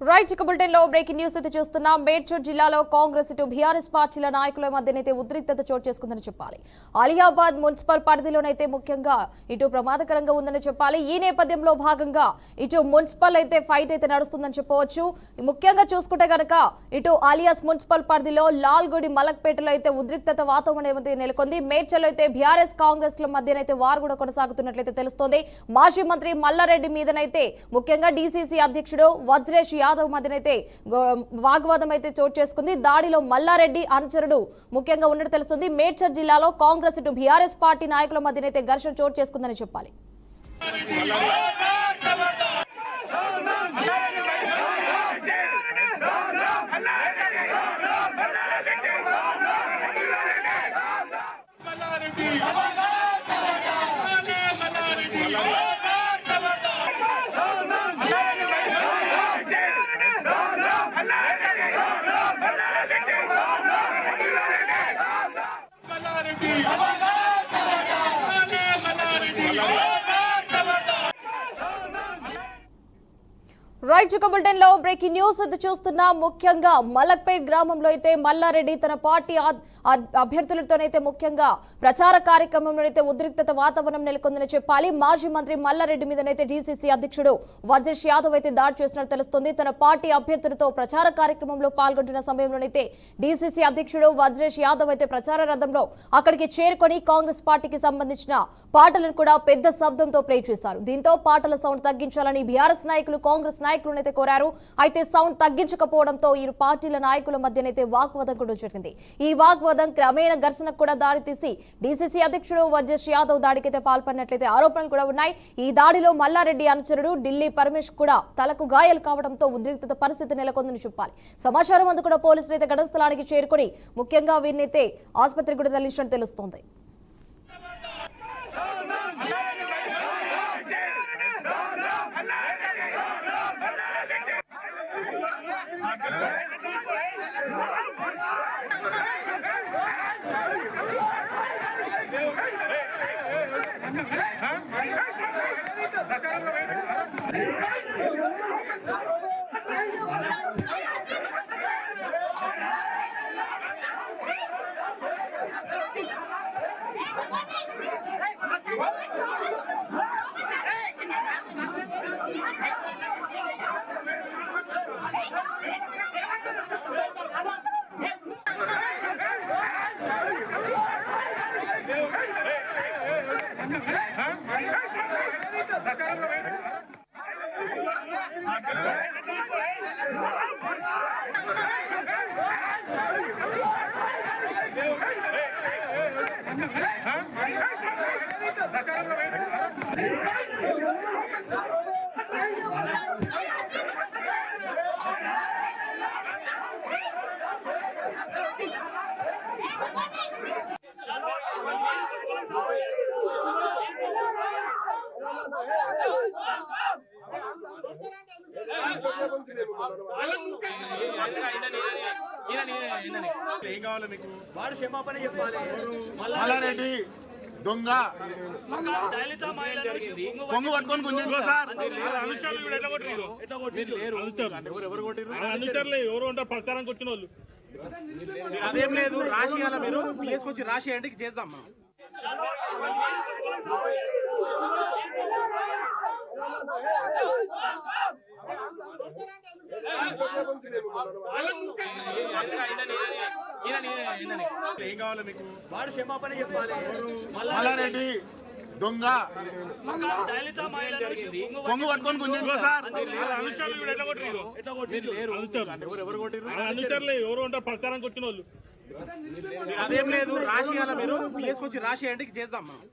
Right bulletin లో breaking news అయితే చూస్తున్నాం. మేడ్చల్ జిల్లాలో కాంగ్రెస్ ఇటు బీఆర్ఎస్ పార్టీల నాయకుల మధ్యనైతే ఉద్రిక్తత చోటు చేసుకుందని చెప్పాలి. అలియాబాద్ మున్సిపల్ పరిధిలోనైతే ముఖ్యంగా ఇటు ప్రమాదకరంగా ఉందని చెప్పాలి. ఈ నేపథ్యంలో భాగంగా ఇటు మున్సిపల్ అయితే ఫైట్ అయితే నడుస్తుందని చెప్పవచ్చు. ముఖ్యంగా చూసుకుంటే గనక ఇటు అలియాస్ మున్సిపల్ పరిధిలో లాల్గుడి మలక్పేటలో అయితే ఉద్రిక్తత వాతావరణం అయితే నెలకొంది. మేడ్చల్ అయితే బీఆర్ఎస్ కాంగ్రెస్ ల మధ్యనైతే వారు కూడా కొనసాగుతున్నట్లయితే తెలుస్తోంది. మాజీ మంత్రి మల్లారెడ్డి మీదనైతే ముఖ్యంగా డీసీసీ అధ్యక్షుడు వజ్రేష్ యాదవ్ మధ్యనైతే వాగ్వాదం అయితే చోటు చేసుకుంది. దాడిలో మల్లారెడ్డి అనుచరుడు ముఖ్యంగా ఉన్నట్టు తెలుస్తుంది. మేడ్చల్ జిల్లాలో కాంగ్రెస్ ఇటు బీఆర్ఎస్ పార్టీ నాయకుల మధ్యనైతే ఘర్షణ చోటు చేసుకుందని చెప్పాలి. రైట్ బులెటిన్ లో బ్రేకింగ్ న్యూస్ చూస్తున్నా. ముఖ్యంగా మలక్పేట్ గ్రామంలో అయితే మల్లారెడ్డి తన పార్టీ అభ్యర్థులతోనైతే ముఖ్యంగా ప్రచార కార్యక్రమంలో అయితే ఉద్రిక్తత వాతావరణం నెలకొందని చెప్పాలి. మాజీ మంత్రి మల్లారెడ్డి మీదనైతే డీసీసీ అధ్యక్షుడు వజ్రేష్ యాదవ్ అయితే దాడి చేసినట్టు తెలుస్తుంది. తన పార్టీ అభ్యర్థులతో ప్రచార కార్యక్రమంలో పాల్గొంటున్న సమయంలోనైతే డీసీసీ అధ్యక్షుడు వజ్రేష్ యాదవ్ అయితే ప్రచార రథంలో అక్కడికి చేరుకొని కాంగ్రెస్ పార్టీకి సంబంధించిన పాటలను కూడా పెద్ద శబ్దంతో ప్లే చేశారు. దీంతో పాటల సౌండ్ తగ్గించాలని బీఆర్ఎస్ నాయకులు కాంగ్రెస్ నాయకులనైతే కోరారు. అయితే సౌండ్ తగ్గించకపోవడంతో ఇరు పార్టీల నాయకుల మధ్యనైతే వాగ్వాదం కూడా జరిగింది. ఈ వాగ్వాదం క్రమేణ ఘర్షణకు కూడా దారితీసి డీసీసీ అధ్యక్షుడు వజ్రేష్ యాదవ్ దాడికైతే పాల్పడినట్లయితే ఆరోపణలు కూడా ఉన్నాయి. ఈ దాడిలో మల్లారెడ్డి అనుచరుడు ఢిల్లీ పరమేష్ కూడా తలకు గాయాలు కావడంతో ఉద్రిక్తత పరిస్థితి నెలకొందని చెప్పాలి. సమాచారం అందు కూడా పోలీసులు అయితే ఘటన స్థలానికి చేరుకొని ముఖ్యంగా వీరినైతే ఆసుపత్రికి కూడా తరలించినట్టు తెలుస్తోంది. ఏం కావాలి మీకు? వాడు క్షమాపణ చెప్పాలి. మల్లారెడ్డి దొంగ కొంగు పట్టుకొని ఎవరు ఉంటారు ప్రచారానికి వచ్చిన వాళ్ళు. అదేం లేదు, రాసియాల మీరు వేసుకొచ్చి రాసియండి, చేద్దాం మనం. ఏం కావాలి మీకు? వాడు క్షమాపణ చెప్పాలి. మల్లారెడ్డి దొంగ కొంగు పట్టుకొని ఎవరు ఉంటారు ప్రచారానికి వచ్చిన వాళ్ళు. అదేం లేదు, రాసియాల మీరు వేసుకొచ్చి రాసియండి, చేద్దాం మనం.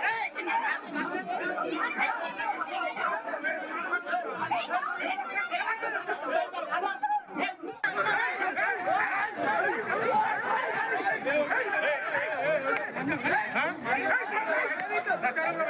Hey! ప్రచారంలో